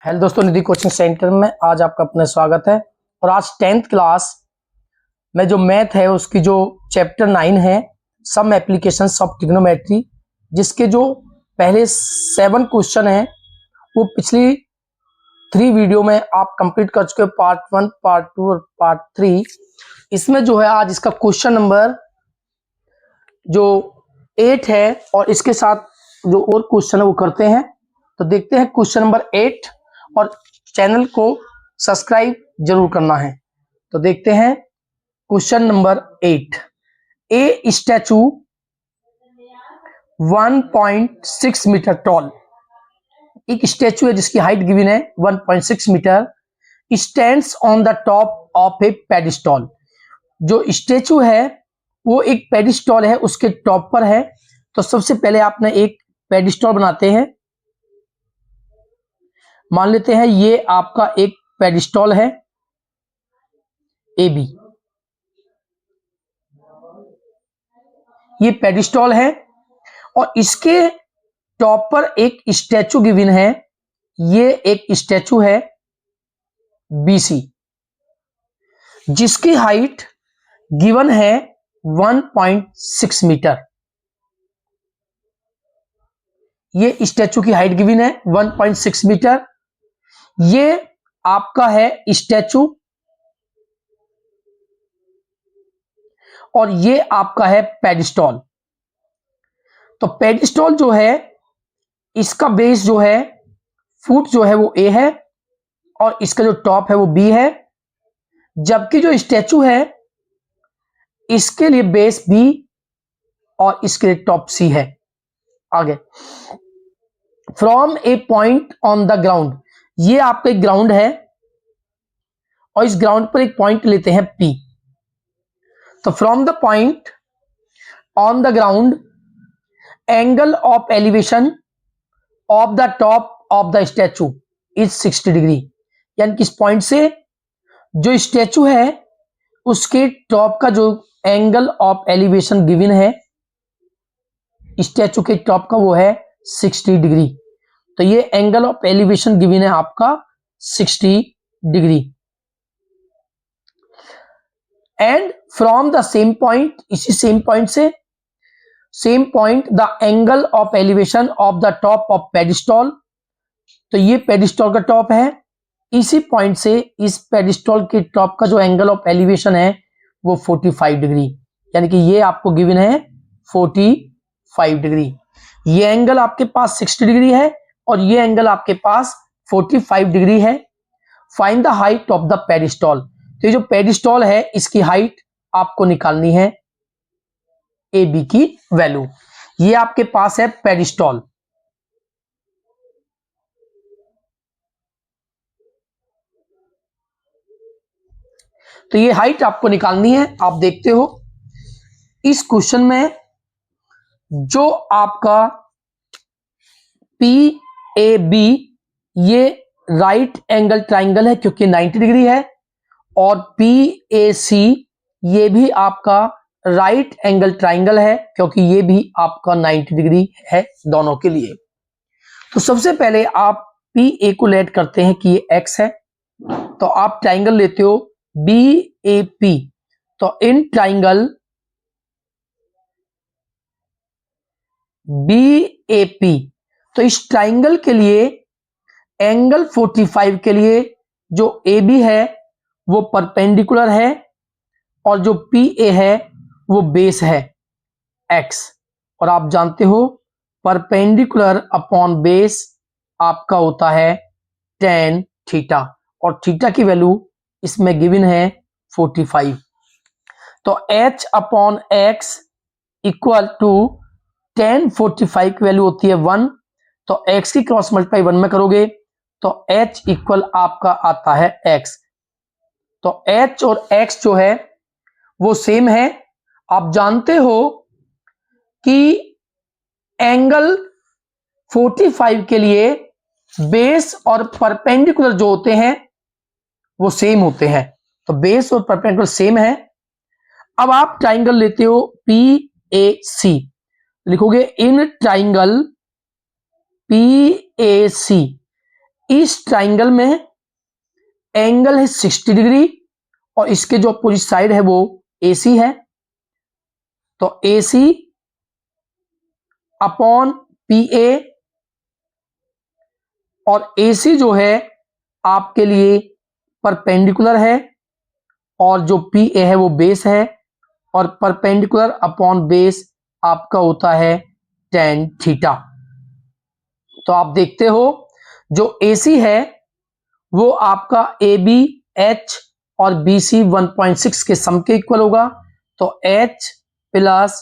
Hello दोस्तों, निधि coaching centre में आज आपका अपना स्वागत है। और आज 10th क्लास में जो मैथ है उसकी जो चैप्टर 9 है सम एप्लीकेशंस ऑफ ट्रिग्नोमेट्री, जिसके जो पहले 7 क्वेश्चन हैं वो पिछली 3 वीडियो में आप कंप्लीट कर चुके हो, पार्ट 1, पार्ट 2 और पार्ट 3। इसमें जो है आज इसका क्वेश्चन नंबर जो 8 है और इसके साथ जो और क्वेश्चन है वो करते हैं। तो देखते हैं क्वेश्चन नंबर 8 और चैनल को सब्सक्राइब जरूर करना है। तो देखते हैं question number 8। A statue 1.6 metre tall, एक स्टैचू है जिसकी हाइट गिवन है 1.6 metre, stands on the top of a pedestal. जो स्टैचू है वो एक पेडिस्टॉल है, उसके टॉप पर है। तो सबसे पहले आपने एक पेडिस्टॉल बनाते हैं। मान लेते हैं ये आपका एक पेडिस्टॉल है ए बी, ये पेडिस्टॉल है और इसके टॉप पर एक स्टैचू गिवन है, ये एक स्टैचू है बी सी, जिसकी हाइट गिवन है 1.6 मीटर। ये स्टैचू की हाइट गिवन है 1.6 मीटर। ये आपका है स्टैचू और ये आपका है पेडिस्टॉल। तो पेडिस्टॉल जो है इसका बेस जो है फुट जो है वो ए है और इसका जो टॉप है वो बी है, जबकि जो स्टैचू है इसके लिए बेस बी और इसके लिए टॉप सी है। आगे, from A point on the ground, ये आपका एक ग्राउंड है और इस ग्राउंड पर एक पॉइंट लेते हैं पी। तो from the point on the ground angle of elevation of the top of the statue is 60 degree. यानी कि इस पॉइंट से जो स्टैचू है उसके टॉप का जो एंगल ऑफ एलिवेशन गिवन है स्टैचू के टॉप का वो है 60 डिग्री। तो ये एंगल ऑफ एलिवेशन गिवन है आपका 60 degree. And from the same point, इसी सेम पॉइंट से same point the angle of elevation of the top of pedestal. तो ये पेडिस्टॉल का टॉप है, इसी पॉइंट से इस पेडिस्टॉल के टॉप का जो एंगल ऑफ एलिवेशन है वो 45 डिग्री। यानी कि ये आपको गिवन है 45 डिग्री। ये एंगल आपके पास 60 डिग्री है और ये एंगल आपके पास 45 डिग्री है। Find the height of the pedestal. तो ये जो पेडिस्टॉल है इसकी हाइट आपको निकालनी है ए बी की वैल्यू। ये आपके पास है पेडिस्टॉल। तो ये हाइट आपको निकालनी है। आप देखते हो इस क्वेश्चन में जो आपका पी ए बी ये राइट एंगल ट्राइंगल है क्योंकि 90 डिग्री है, और पी ए सी ये भी आपका राइट एंगल ट्राइंगल है क्योंकि ये भी आपका 90 डिग्री है दोनों के लिए। तो सबसे पहले आप पी ए को लेट करते हैं कि ये एक्स है, तो आप ट्राइंगल लेते हो बी ए पी। तो in triangle B A P, तो इस ट्राइंगल के लिए एंगल 45 के लिए जो ए बी है वो परपेंडिकुलर है और जो पी ए है वो बेस है एक्स। और आप जानते हो परपेंडिकुलर अपॉन बेस आपका होता है tan थीटा, और थीटा की वैल्यू इसमें गिवन है 45। तो h upon x equal to tan 45 की वैल्यू होती है 1। तो x की क्रॉस मल्टीप्लाई 1 में करोगे तो h इक्वल आपका आता है x। तो h और x जो है वो सेम है। आप जानते हो कि एंगल 45 के लिए बेस और परपेंडिकुलर जो होते हैं वो सेम होते हैं। तो बेस और परपेंडिकुलर सेम है। अब आप ट्राइंगल लेते हो पी ए सी, लिखोगे इन ट्राइंगल पी ए सी इस ट्राइंगल में एंगल है 60 डिग्री और इसके जो अपोजिट साइड है वो AC है, तो AC अपॉन PA, और AC जो है आपके लिए परपेंडिकुलर है और जो PA है वो बेस है, और परपेंडिकुलर अपॉन बेस आपका होता है tan थीटा। तो आप देखते हो जो AC है वो आपका AB, H और BC 1.6 के सम के इक्वल होगा, तो H प्लस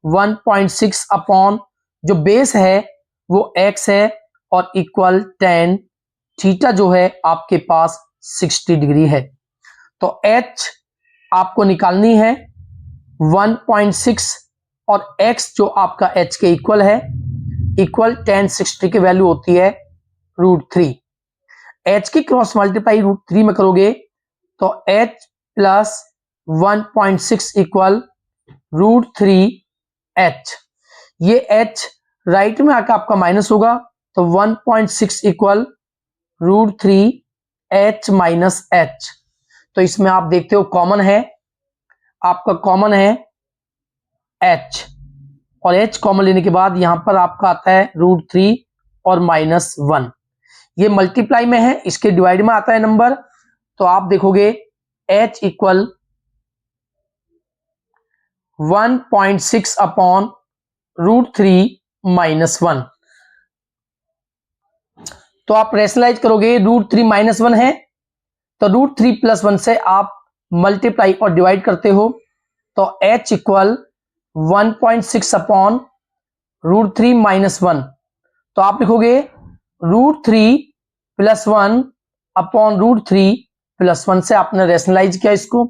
1.6 अपॉन जो बेस है वो X है और इक्वल tan थीटा जो है आपके पास 60 डिग्री है। तो H आपको निकालनी है 1.6 और X जो आपका H के इक्वल है, इक्वल tan 60 की वैल्यू होती है √3। H की क्रॉस मल्टीप्लाई √3 में करोगे तो H प्लस 1.6 इक्वल √3H। ये H राइट में आकर आपका माइनस होगा, तो 1.6 इक्वल √3H माइनस H। तो इसमें आप देखते हो कॉमन है, आपका कॉमन है H, और H कॉमन लेने के बाद यहां पर आपका आता है √3 और -1। ये मल्टीप्लाई में है, इसके डिवाइड में आता है नंबर, तो आप देखोगे H इक्वल 1.6 अपॉन √3 -1। तो आप रेशनलाइज करोगे, √3 -1 है तो √3 + 1 से आप मल्टीप्लाई और डिवाइड करते हो, तो H इक्वल 1.6 अपॉन √3 -1। तो आप लिखोगे √3 + 1 अपॉन √3 + 1 से आपने रेशनलाइज किया इसको,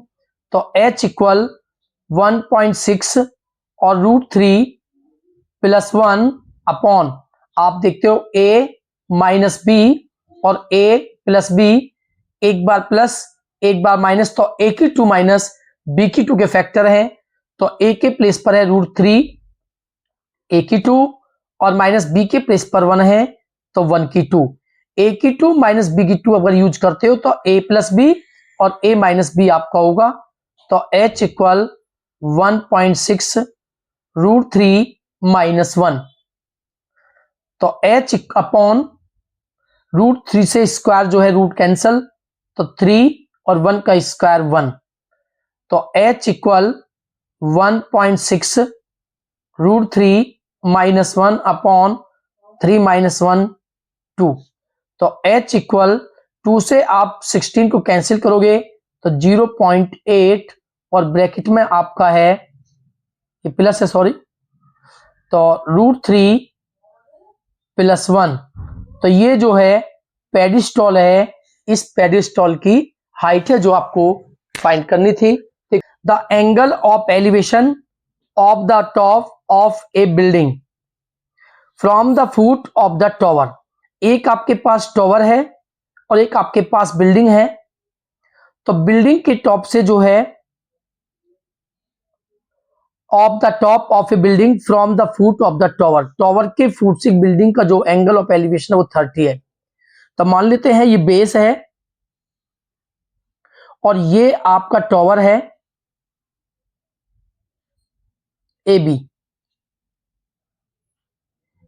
तो H इक्वल 1.6 और √3 + 1 अपॉन, आप देखते हो A - B और A + B, एक बार प्लस एक बार माइनस, तो A की 2 माइनस B की 2 के फैक्टर है, तो A के प्लेस पर है √3 A की 2 और माइनस B के प्लेस पर 1 है तो 1 की 2। A की 2 माइनस B की 2 अगर यूज करते हो तो A + B और A - B आपका होगा, तो H इक्वल 1.6 √3 -1। तो H अपॉन √3 से स्क्वायर जो है रूट कैंसल, तो 3 और 1 का स्क्वायर 1, तो H इक्वल 1.6 √3 -1 अपॉन 3 - 1 2। तो H इक्वल 2 से आप 16 को कैंसिल करोगे तो 0.8 और ब्रैकेट में आपका है, ये प्लस है सॉरी, तो √3 + 1। तो ये जो है पेडिस्टॉल है, इस पेडिस्टॉल की हाइट है जो आपको फाइंड करनी थी। The angle of elevation of the top of A building from the foot of the tower. एक आपके पास टॉवर है और एक आपके पास बिल्डिंग है, तो बिल्डिंग के टॉप से जो है of the top of A building from the foot of the tower, tower के फुट से बिल्डिंग का जो एंगल ऑफ एलिवेशन है वो 30 है। तो मान लेते हैं ये बेस है और ये आपका टॉवर है AB,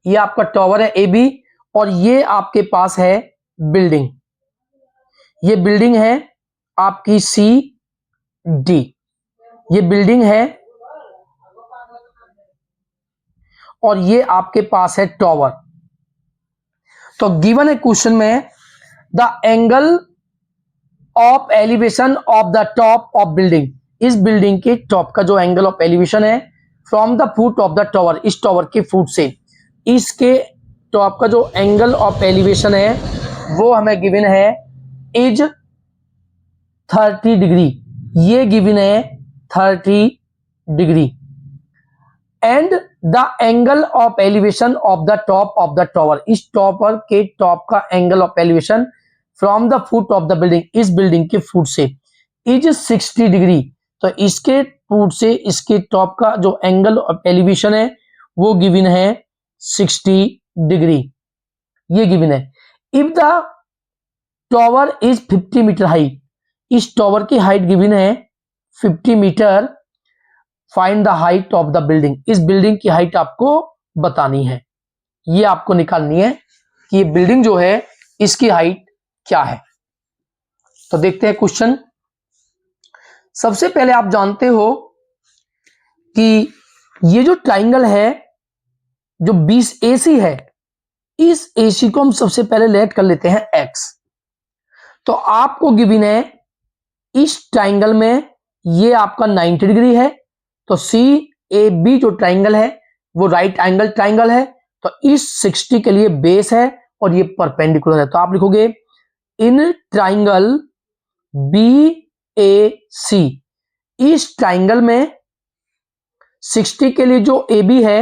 ये आपका टॉवर है AB और ये आपके पास है बिल्डिंग, ये बिल्डिंग है आपकी CD, ये बिल्डिंग है और ये आपके पास है टॉवर। तो गिवन है क्वेश्चन में the angle of elevation of the top of building, इस बिल्डिंग के टॉप का जो एंगल ऑफ एलिवेशन है from the foot of the tower, इस टॉवर के फुट से इसके टॉप का जो एंगल ऑफ एलिवेशन है वो हमें गिवन है इज 30 डिग्री, ये गिवन है 30 degree, and the angle of elevation of the top of the tower, इस टॉपर के टॉप का angle of elevation from the foot of the building, इस बिल्डिंग के फुट से इज 60 डिग्री। तो इसके फुट से इसके टॉप का जो एंगल ऑफ एलिवेशन है वो गिवन है 60 डिग्री, ये गिवन है। If the tower is 50 metre height, इस टॉवर की हाइट गिवन है 50 metre, find the height of the building, इस बिल्डिंग की हाइट आपको बतानी है, ये आपको निकालनी है कि ये बिल्डिंग जो है इसकी हाइट क्या है। तो देखते हैं क्वेश्चन। सबसे पहले आप जानते हो कि ये जो ट्राइंगल है, जो 20 AC है, इस AC को हम सबसे पहले लेट कर लेते हैं x। तो आपको गिवन है इस ट्राइंगल में ये आपका 90 डिग्री है, तो CAB जो ट्राइंगल है वो राइट एंगल ट्राइंगल है, तो इस 60 के लिए बेस है और ये परपेंडिकुलर है। तो आप लिखोगे इन ट्राइंगल BAC, इस ट्राइंगल में 60 के लिए जो AB है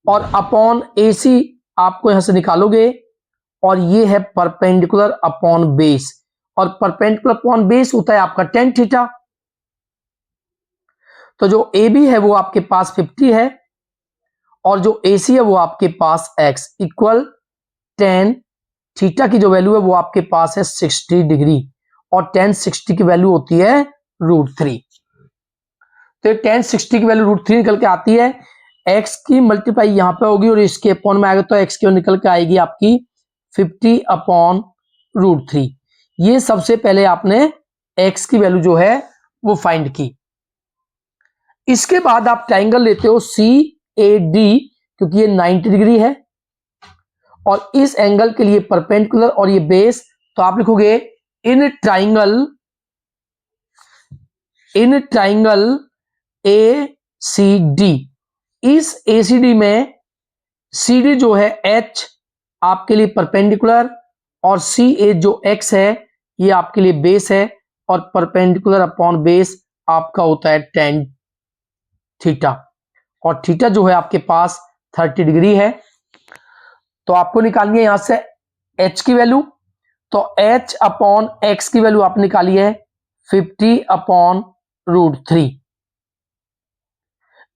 और अपॉन AC आपको यहां से निकालोगे, और ये है परपेंडिकुलर अपॉन बेस, और परपेंडिकुलर अपॉन बेस होता है आपका tan थीटा। तो जो AB है वो आपके पास 50 है और जो AC है वो आपके पास x इक्वल tan थीटा की जो वैल्यू है वो आपके पास है 60 डिग्री, और tan 60 की वैल्यू होती है √3। तो ये tan 60 की वैल्यू √3 निकल के आती है, x की मल्टीप्लाई यहां पे होगी और इसके अपॉन में आएगा, तो x की निकल के आएगी आपकी 50 अपॉन √3। ये सबसे पहले आपने x की वैल्यू जो है वो फाइंड की। इसके बाद आप ट्राइंगल लेते हो CAD, क्योंकि ये 90 डिग्री है और इस एंगल के लिए परपेंडिकुलर और ये बेस, तो आप लिखोगे इन ट्राइंगल ACD, इस ACD में CD जो है H आपके लिए परपेंडिकुलर और CA जो X है ये आपके लिए बेस है, और परपेंडिकुलर अपॉन बेस आपका होता है tan थीटा, और थीटा जो है आपके पास 30 डिग्री है। तो आपको निकालनी है यहां से H की वैल्यू, तो H अपॉन X की वैल्यू आप निकाली है 50 अपॉन √3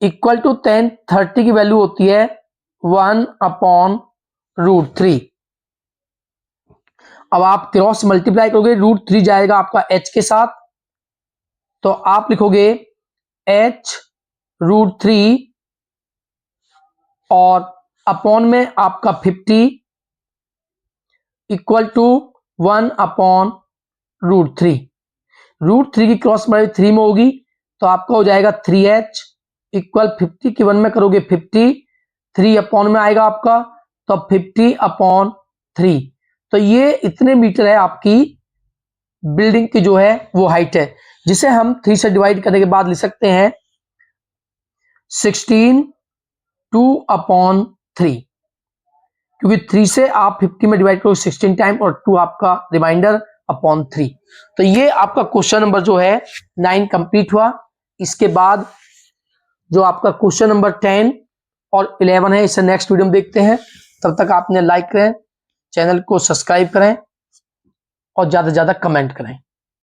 इक्वल टू tan 30 की वैल्यू होती है 1 अपॉन √3। अब आप क्रॉस मल्टीप्लाई करोगे, √3 जाएगा आपका H के साथ, तो आप लिखोगे H √3 और अपॉन में आपका 50 इक्वल टू 1 अपॉन √3। √3 की क्रॉस मल्टीप्लाई 3 में होगी, तो आपका हो जाएगा 3H इक्वल 50 की 1 में करोगे 50, 3 अपॉन में आएगा आपका, तो 50 अपॉन 3। तो ये इतने मीटर है आपकी बिल्डिंग की जो है वो हाइट है, जिसे हम 3 से डिवाइड करने के बाद लिख सकते हैं 16 2 अपॉन 3, क्योंकि 3 से आप 50 में डिवाइड करो 16 टाइम और 2 आपका रिमाइंडर अपॉन 3। तो ये आपका क्वेश्चन नंबर जो है 9 कंप्लीट हुआ। इसके बाद जो आपका क्वेश्चन नंबर 10 और 11 है इसे नेक्स्ट वीडियो में देखते हैं। तब तक आपने लाइक करें, चैनल को सब्सक्राइब करें और ज्यादा से ज्यादा कमेंट करें।